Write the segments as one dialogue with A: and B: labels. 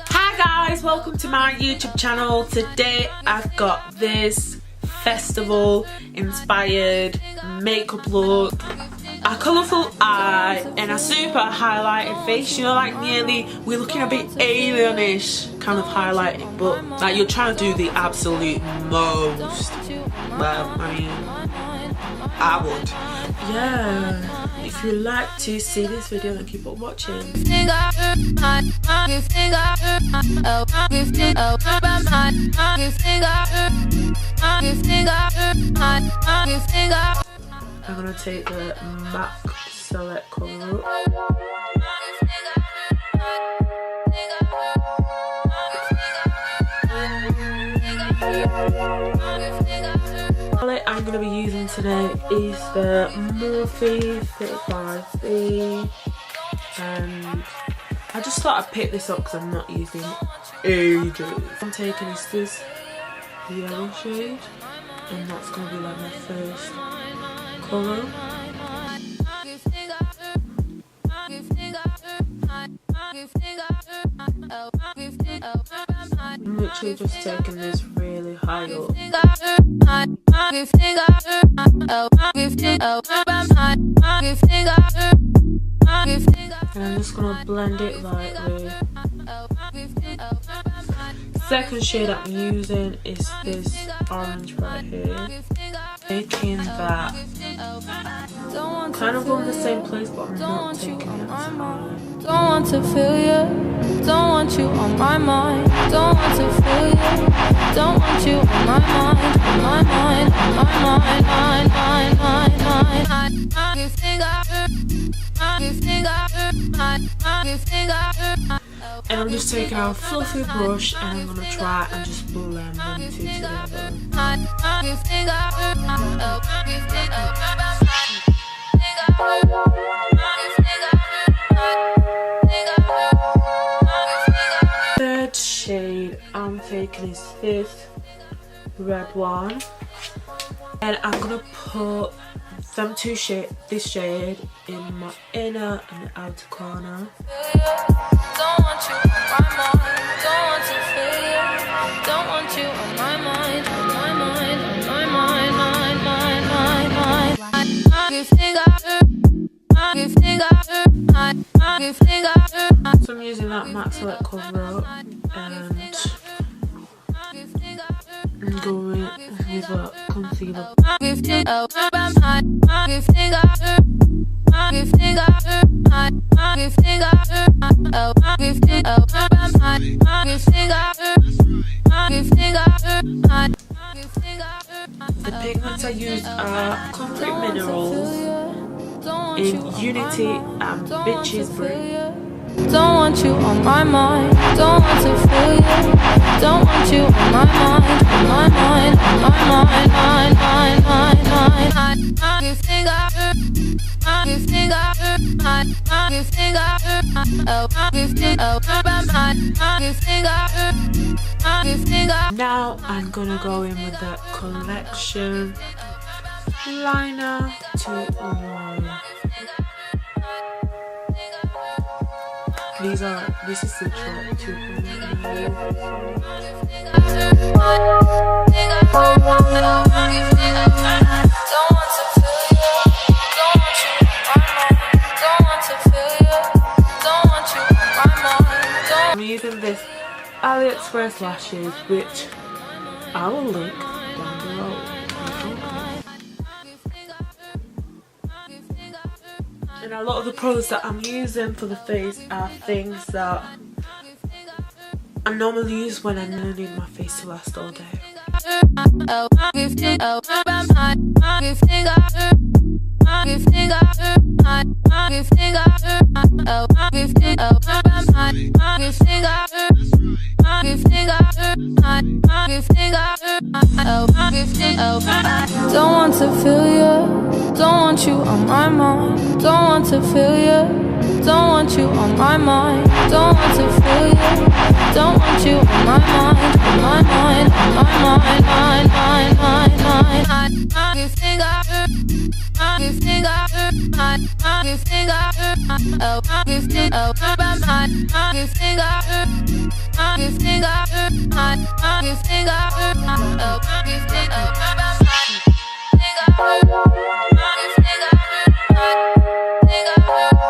A: Hi guys, welcome to my YouTube channel. Today I've got this festival inspired makeup look, a colourful eye and a super highlighted face. You know, like nearly we're looking a bit alienish kind of highlighting, but like you're trying to do the absolute most. Well, I mean, I would. Yeah. If you like to see this video, then keep on watching. I'm gonna take the MAC Select Cover Up. Palette I'm going to be using today is the Morphe 35B, and I just thought I'd pick this up because I'm not using ages. I'm taking is this yellow shade, and that's going to be like my first colour. I'm literally just taking this really high up. And I'm just gonna blend it lightly. Second shade I'm using is this orange right here. Taking that, kind of going the same place, but I'm not taking it as high.
B: Don't want to feel you, don't want you on my mind. Don't want to feel you, don't want you on my mind, on my mind, on my mind,
A: And I'm just taking out a fluffy brush and I'm gonna try and just blend them two together. Third shade I'm taking is this red one, and I'm gonna put them two shade, this shade in my inner and outer corner.
B: Don't want you on my mind, don't want to feel you, don't want you on my mind, on my mind, on my mind,
A: So I'm using that MAC Select Cover Up, and I'm going with a concealer. The pigments I used are Concrete Minerals in Unity and Bitches Brew.
B: Don't want you on my mind, don't want to feel you, don't want you on my mind, on my mind, on my mind.
A: Now I'm gonna go in with the Collection liner to line. This is the top 2.9. I'm using this AliExpress lashes, which I will link down below. And a lot of the products that I'm using for the face are things that I normally use when I need my face to last all day.
B: Don't want to feel you, don't want you on my mind, don't want to feel you. Don't want you on my mind. Don't want to feel you. Don't want you on my mind. On my mind. On my mind. Mind. Mind. Mind. Mind. You think I hurt? You think I hurt? You think I hurt? Oh, you think about my? You think I hurt? You think I hurt? You think I hurt? Oh, you think about my? Think I hurt? You think I hurt? Think I hurt?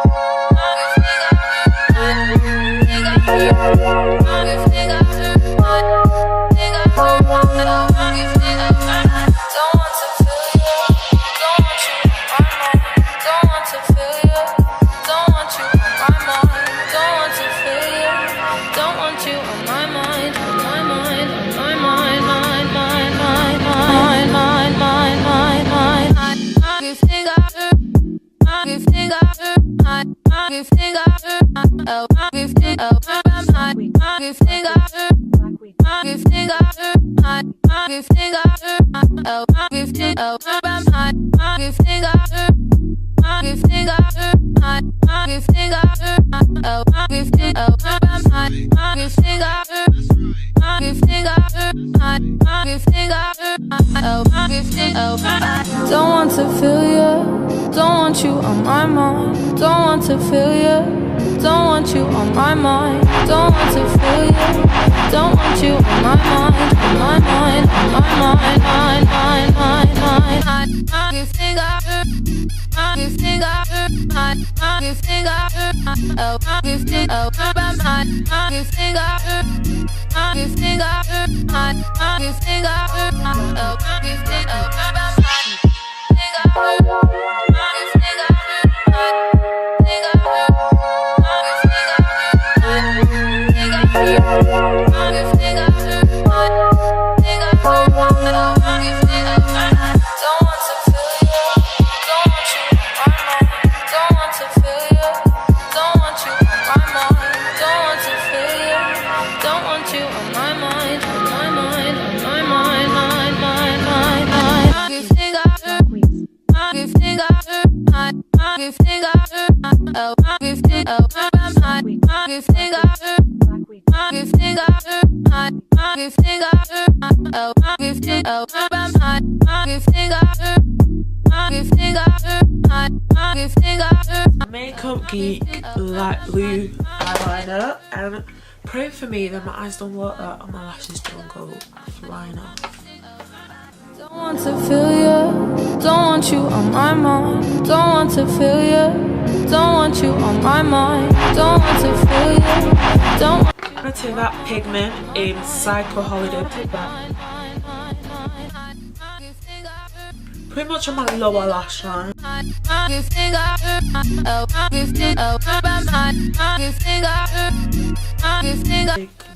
B: Don't want to feel you, don't want you on my mind. Don't want to feel you, don't want you on my mind. Don't want to feel you, don't want you on my mind. On my mind, on my mind, mind, mind, mind, mind. You think I hurt? You think I hurt? You think I hurt? Oh, you think about my? You think I hurt? You think I hurt? You think I hurt? Oh, you think about my?
A: Makeup Geek light blue eyeliner, and pray for me that my eyes don't look that and my lashes don't go flying off.
B: Don't want to feel you, don't want you on my mind. Don't want to feel you, don't want you on my mind. Don't want to feel you, don't want.
A: I'm gonna take that pigment in Psycho Holiday. Take that. Pretty much on my lower lash line. Take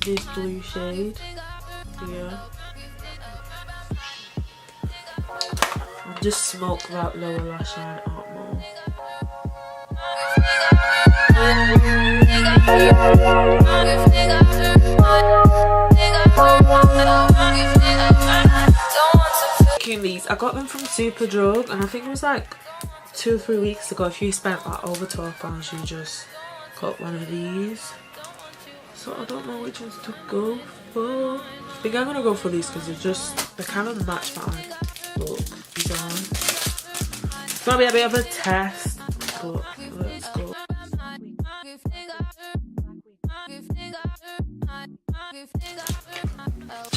A: this blue shade here. And just smoke that lower lash line out more. These I got them from Superdrug, and I think it was like 2 or 3 weeks ago. If you spent like over £12, you just got one of these. So I don't know which ones to go for. I think I'm gonna go for these because they kind of match my look design. It's gonna be a bit of a test, but let's go.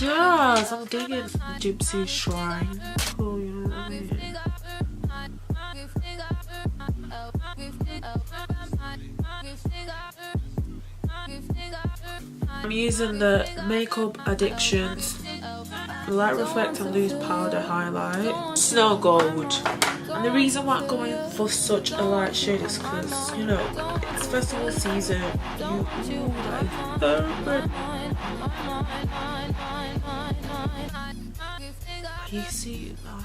A: Yes, I'm digging Gypsy Shrine. Cool, you know what I mean? I'm using the Makeup Addictions Light Reflect and Loose Powder Highlight Snow Gold. And the reason why I'm going for such a light shade is because, you know, it's festival season. You like perfect. Are you seeing that?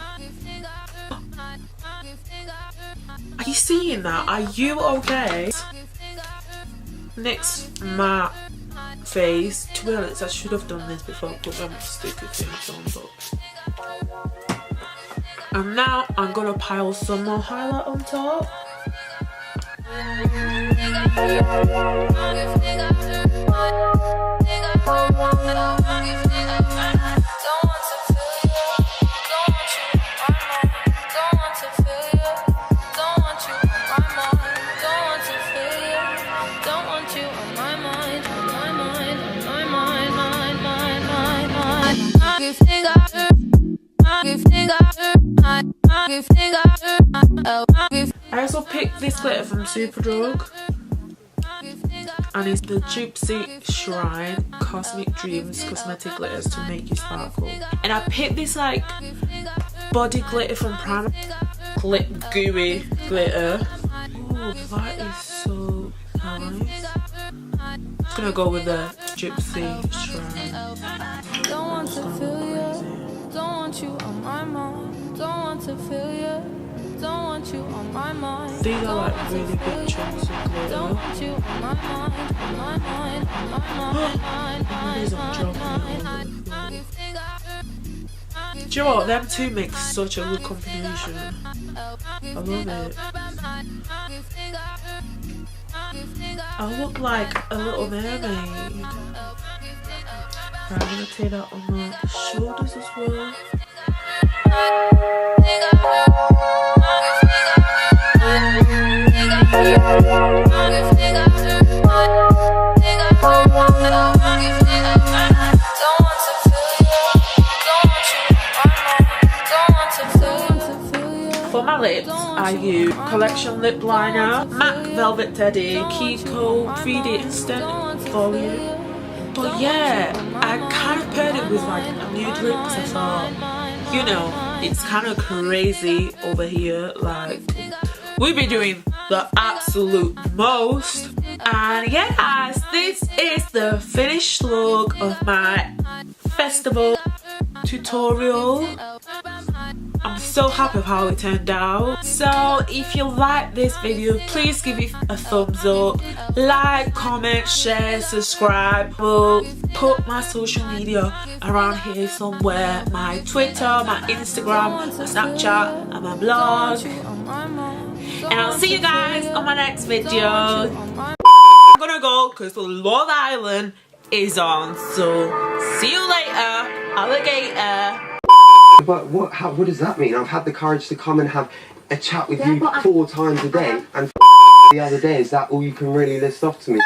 A: Are you seeing that? Are you okay? Next matte face. To be honest, I should have done this before I put them sticker things on, but. And now I'm gonna pile some more highlight on top. I also picked this glitter from Superdrug, and it's the Gypsy Shrine Cosmic Dreams Cosmetic Glitters to make you sparkle. And I picked this like body glitter from Primark, gooey glitter. Oh, that is so nice. I'm just gonna go with the Gypsy Shrine.
B: Don't want to feel you, don't want you on my mind. Don't want to feel you, don't want you on my mind.
A: These are like really big chunks of glitter.
B: Don't want you on my mind, on my mind, on my mind.
A: These are dropping. Do you know what? Them two make such a good combination. I love it. I look like a little mermaid. Right, I'm gonna take that on my shoulders as well. For my lips, I use Collection Lip Liner, MAC Velvet Teddy, Kiko 3D Instant Volume. But yeah, I kind of paired it with like a nude lip because I thought, you know, it's kind of crazy over here. Like, we be doing the absolute most. And yeah guys, this is the finished look of my festival tutorial. I'm so happy with how it turned out. So if you like this video, please give it a thumbs up, like, comment, share, subscribe. We'll put my social media around here somewhere, my Twitter, my Instagram, my Snapchat and my blog. And I'll see you guys on my next video. I'm gonna go because Love Island is on, so see you later, alligator.
C: But what does that mean? I've had the courage to come and have a chat with you 4 times a day, and the other day, is that all you can really list off to me?